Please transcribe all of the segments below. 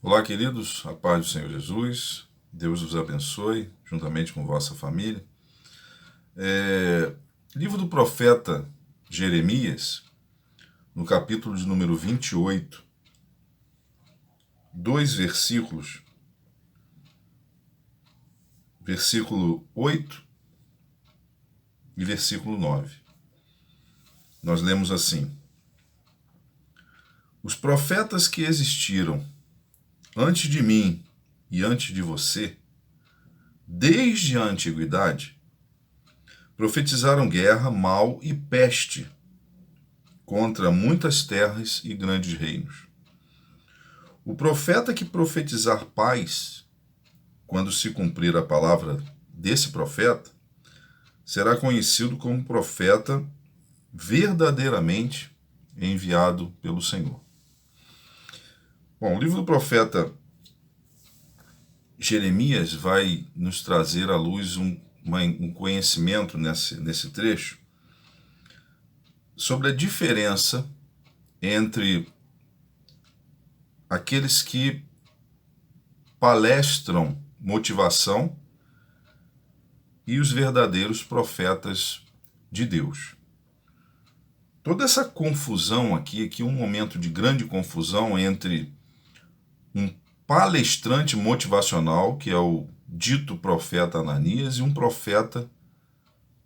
Olá, queridos, a paz do Senhor Jesus, Deus os abençoe, juntamente com vossa família. Livro do profeta Jeremias, no capítulo de número 28, dois versículos, versículo 8 e versículo 9. Nós lemos assim: Os profetas que existiram antes de mim e antes de você, desde a antiguidade, profetizaram guerra, mal e peste contra muitas terras e grandes reinos. O profeta que profetizar paz, quando se cumprir a palavra desse profeta, será conhecido como profeta verdadeiramente enviado pelo Senhor. Bom, o livro do profeta Jeremias vai nos trazer à luz um conhecimento nesse trecho sobre a diferença entre aqueles que palestram motivação e os verdadeiros profetas de Deus. Toda essa confusão aqui um momento de grande confusão entre um palestrante motivacional, que é o dito profeta Ananias, e um profeta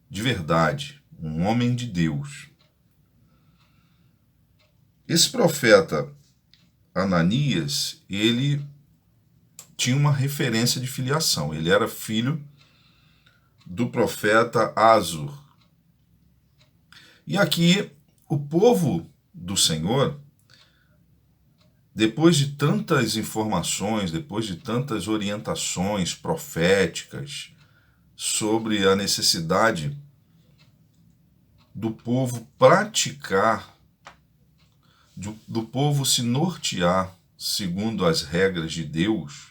de verdade, um homem de Deus. Esse profeta Ananias, ele tinha uma referência de filiação. Ele era filho do profeta Azur. E aqui, o povo do Senhor, depois de tantas informações, depois de tantas orientações proféticas sobre a necessidade do povo praticar, do povo se nortear segundo as regras de Deus,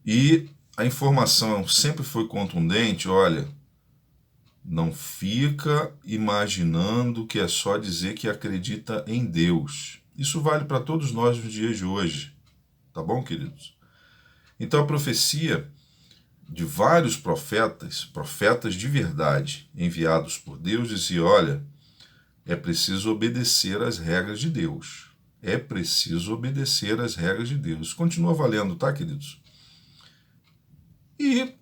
e a informação sempre foi contundente: olha, não fica imaginando que é só dizer que acredita em Deus. Isso vale para todos nós nos dias de hoje, tá bom, queridos? Então a profecia de vários profetas de verdade, enviados por Deus, dizia: olha, é preciso obedecer às regras de Deus. É preciso obedecer às regras de Deus. Continua valendo, tá, queridos? E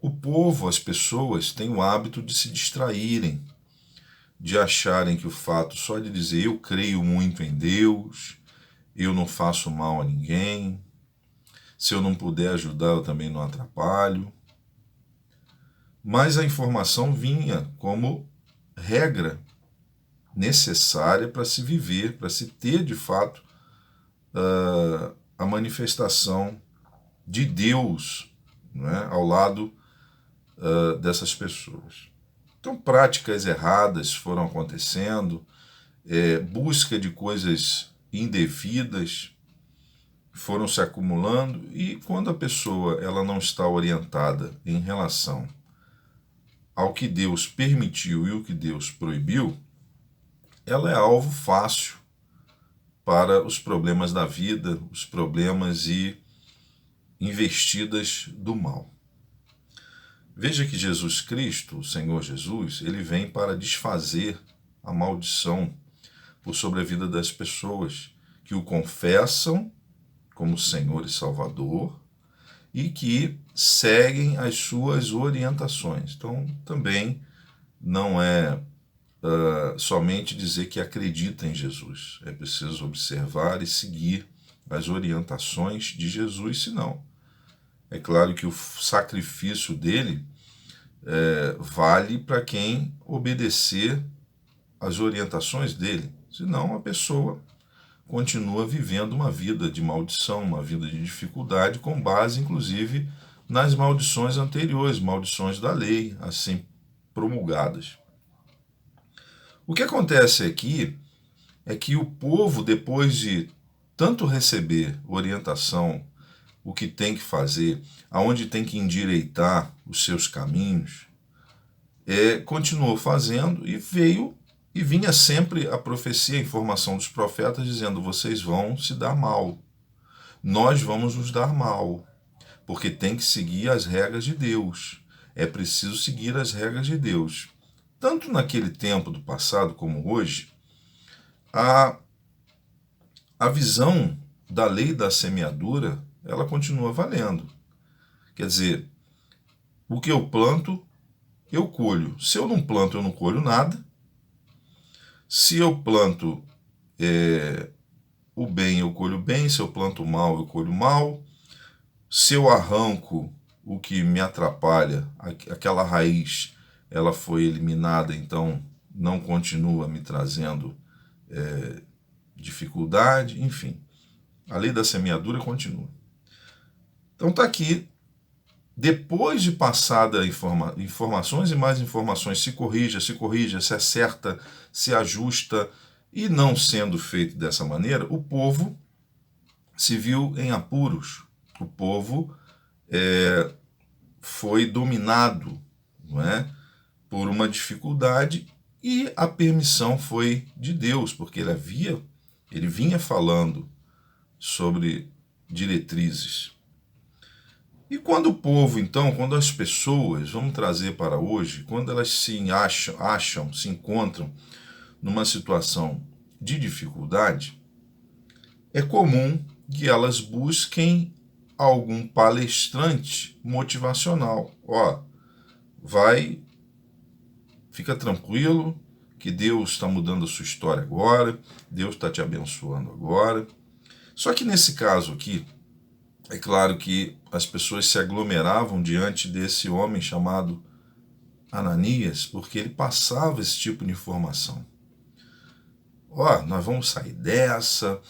o povo, as pessoas, têm o hábito de se distraírem, de acharem que o fato só de dizer eu creio muito em Deus, eu não faço mal a ninguém, se eu não puder ajudar eu também não atrapalho. Mas a informação vinha como regra necessária para se viver, para se ter de fato a manifestação de Deus, né, ao lado dessas pessoas. Então, práticas erradas foram acontecendo, busca de coisas indevidas foram se acumulando, e quando a pessoa ela não está orientada em relação ao que Deus permitiu e o que Deus proibiu, ela é alvo fácil para os problemas da vida, os problemas e investidas do mal. Veja que Jesus Cristo, o Senhor Jesus, ele vem para desfazer a maldição por sobre a vida das pessoas que o confessam como Senhor e Salvador e que seguem as suas orientações. Então, também não é somente dizer que acredita em Jesus. É preciso observar e seguir as orientações de Jesus, senão é claro que o sacrifício dele vale para quem obedecer às orientações dele. Senão a pessoa continua vivendo uma vida de maldição, uma vida de dificuldade, com base, inclusive, nas maldições anteriores, maldições da lei, assim promulgadas. O que acontece aqui é que o povo, depois de tanto receber orientação, o que tem que fazer, aonde tem que endireitar os seus caminhos, continuou fazendo e veio E vinha sempre a profecia, a informação dos profetas dizendo: vocês vão se dar mal, nós vamos nos dar mal, porque tem que seguir as regras de Deus. É preciso seguir as regras de Deus. Tanto naquele tempo do passado como hoje, a visão da lei da semeadura, ela continua valendo. Quer dizer, o que eu planto, eu colho. Se eu não planto, eu não colho nada. Se eu planto o bem, eu colho bem. Se eu planto o mal, eu colho mal. Se eu arranco o que me atrapalha, aquela raiz, ela foi eliminada, então não continua me trazendo dificuldade, enfim. A lei da semeadura continua. Então está aqui, depois de passada informações e mais informações, se corrija, se acerta, se ajusta, e não sendo feito dessa maneira, o povo se viu em apuros. O povo foi dominado, não é, por uma dificuldade, e a permissão foi de Deus, porque ele vinha falando sobre diretrizes. E quando o povo, então, quando as pessoas, vamos trazer para hoje, quando elas se se encontram numa situação de dificuldade, é comum que elas busquem algum palestrante motivacional. Ó, fica tranquilo, que Deus está mudando a sua história agora, Deus está te abençoando agora. Só que nesse caso aqui, é claro que as pessoas se aglomeravam diante desse homem chamado Ananias, porque ele passava esse tipo de informação. Ó, nós vamos sair dessa,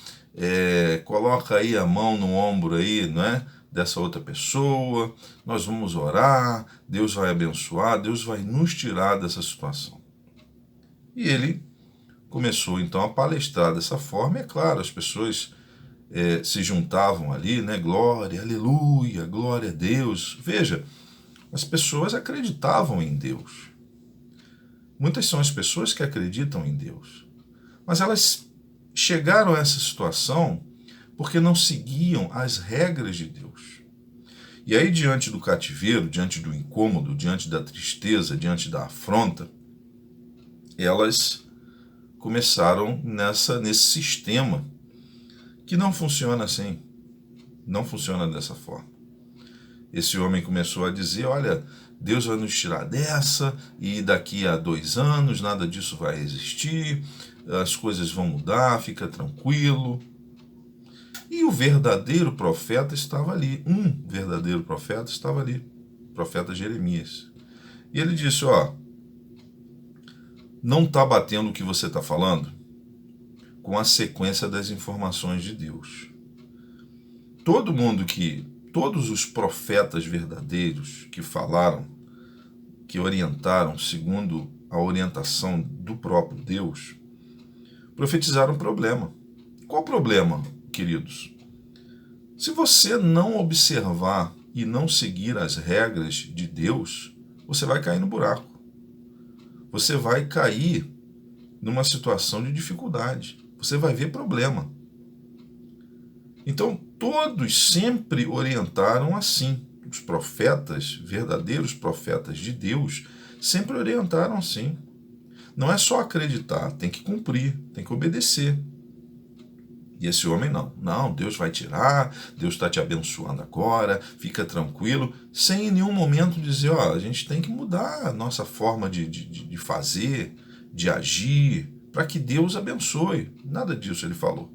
coloca aí a mão no ombro aí, não é? Dessa outra pessoa, nós vamos orar, Deus vai abençoar, Deus vai nos tirar dessa situação. E ele começou então a palestrar dessa forma, e é claro, as pessoas se juntavam ali, né? Glória, aleluia, glória a Deus. Veja, as pessoas acreditavam em Deus. Muitas são as pessoas que acreditam em Deus, mas elas chegaram a essa situação porque não seguiam as regras de Deus. E aí, diante do cativeiro, diante do incômodo, diante da tristeza, diante da afronta, elas começaram nesse sistema que não funciona assim, não funciona dessa forma. Esse homem começou a dizer: olha, Deus vai nos tirar dessa, e daqui a 2 anos nada disso vai existir, as coisas vão mudar, fica tranquilo. E o verdadeiro profeta estava ali, um verdadeiro profeta estava ali, o profeta Jeremias. E ele disse: ó, não está batendo o que você está falando com a sequência das informações de Deus. Todos os profetas verdadeiros que falaram, que orientaram segundo a orientação do próprio Deus, profetizaram um problema. Qual o problema, queridos? Se você não observar e não seguir as regras de Deus, você vai cair no buraco. Você vai cair numa situação de dificuldade. Você vai ver problema. Então, todos sempre orientaram assim. Os profetas, verdadeiros profetas de Deus, sempre orientaram assim. Não é só acreditar, tem que cumprir, tem que obedecer. E esse homem não, Deus vai tirar, Deus está te abençoando agora, fica tranquilo, sem em nenhum momento dizer: ó, a gente tem que mudar a nossa forma de fazer, de agir, para que Deus abençoe. Nada disso ele falou.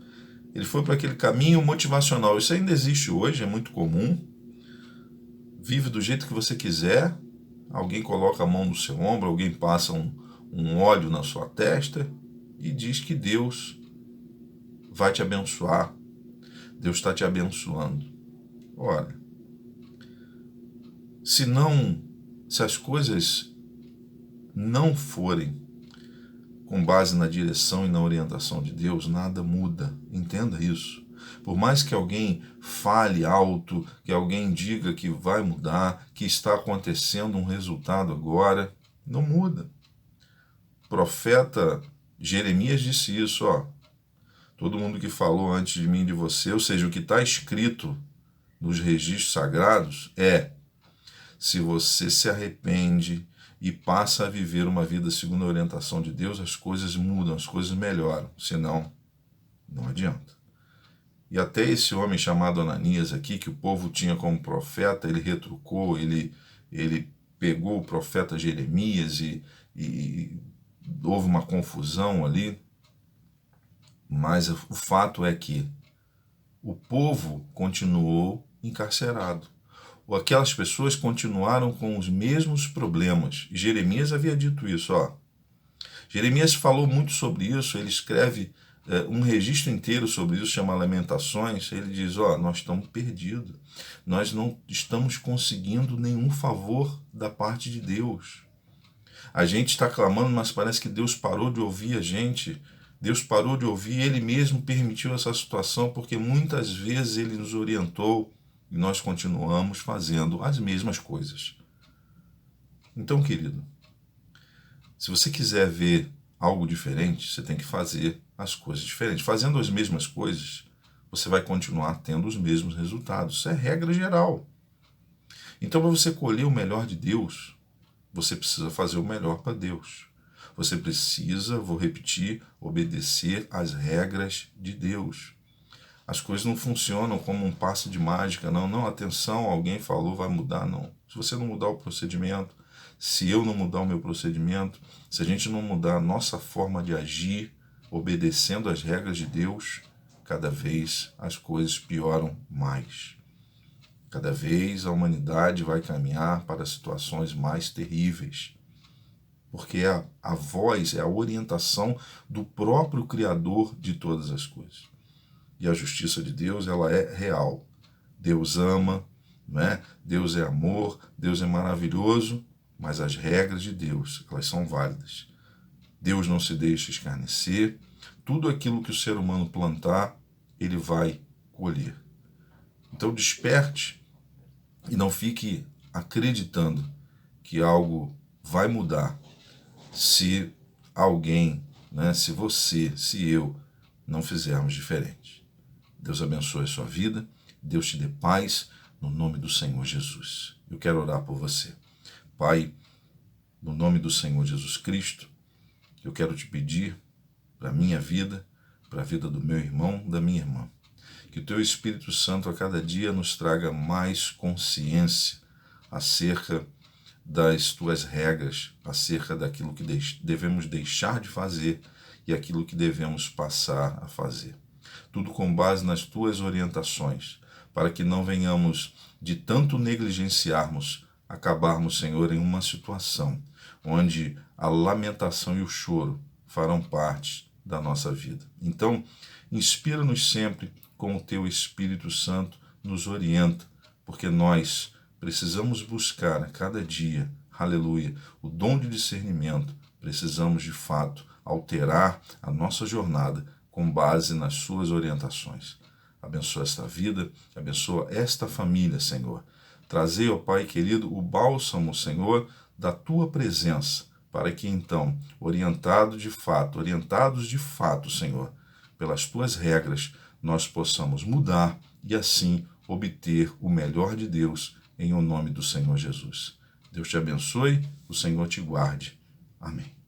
Ele foi para aquele caminho motivacional. Isso ainda existe hoje, é muito comum. Vive do jeito que você quiser, alguém coloca a mão no seu ombro, alguém passa um óleo na sua testa e diz que Deus vai te abençoar. Deus está te abençoando. Olha, se as coisas não forem com base na direção e na orientação de Deus, nada muda. Entenda isso. Por mais que alguém fale alto, que alguém diga que vai mudar, que está acontecendo um resultado agora, não muda. Profeta Jeremias disse isso, ó. Todo mundo que falou antes de mim e de você, ou seja, o que está escrito nos registros sagrados se você se arrepende e passa a viver uma vida segundo a orientação de Deus, as coisas mudam, as coisas melhoram. Senão, não adianta. E até esse homem chamado Ananias aqui, que o povo tinha como profeta, ele retrucou, ele pegou o profeta Jeremias e houve uma confusão ali. Mas o fato é que o povo continuou encarcerado. Ou aquelas pessoas continuaram com os mesmos problemas. E Jeremias havia dito isso, ó. Jeremias falou muito sobre isso, ele escreve um registro inteiro sobre isso, chama Lamentações. Ele diz, ó, nós estamos perdidos. Nós não estamos conseguindo nenhum favor da parte de Deus. A gente está clamando, mas parece que Deus parou de ouvir a gente. Deus parou de ouvir, Ele mesmo permitiu essa situação, porque muitas vezes Ele nos orientou e nós continuamos fazendo as mesmas coisas. Então, querido, se você quiser ver algo diferente, você tem que fazer as coisas diferentes. Fazendo as mesmas coisas, você vai continuar tendo os mesmos resultados. Isso é regra geral. Então, para você colher o melhor de Deus, você precisa fazer o melhor para Deus. Você precisa, vou repetir, obedecer às regras de Deus. As coisas não funcionam como um passe de mágica, não. Não, atenção, alguém falou, vai mudar, não. Se você não mudar o procedimento, se eu não mudar o meu procedimento, se a gente não mudar a nossa forma de agir, obedecendo às regras de Deus, cada vez as coisas pioram mais. Cada vez a humanidade vai caminhar para situações mais terríveis. Porque a voz, é a orientação do próprio Criador de todas as coisas. E a justiça de Deus, ela é real. Deus ama, né? Deus é amor, Deus é maravilhoso, mas as regras de Deus, elas são válidas. Deus não se deixa escarnecer. Tudo aquilo que o ser humano plantar, ele vai colher. Então desperte e não fique acreditando que algo vai mudar se alguém, né, se você, se eu, não fizermos diferente. Deus abençoe a sua vida, Deus te dê paz, no nome do Senhor Jesus. Eu quero orar por você. Pai, no nome do Senhor Jesus Cristo, eu quero te pedir para a minha vida, para a vida do meu irmão, da minha irmã, que o teu Espírito Santo a cada dia nos traga mais consciência acerca das tuas regras, acerca daquilo que devemos deixar de fazer e aquilo que devemos passar a fazer. Tudo com base nas tuas orientações, para que não venhamos, de tanto negligenciarmos, acabarmos, Senhor, em uma situação onde a lamentação e o choro farão parte da nossa vida. Então, inspira-nos sempre com o teu Espírito Santo, nos orienta, porque nós precisamos buscar a cada dia, aleluia, o dom de discernimento. Precisamos, de fato, alterar a nossa jornada com base nas suas orientações. Abençoa esta vida, abençoa esta família, Senhor. Trazei, ó Pai querido, o bálsamo, Senhor, da tua presença, para que então, orientados de fato, Senhor, pelas tuas regras, nós possamos mudar e assim obter o melhor de Deus em o nome do Senhor Jesus. Deus te abençoe, o Senhor te guarde. Amém.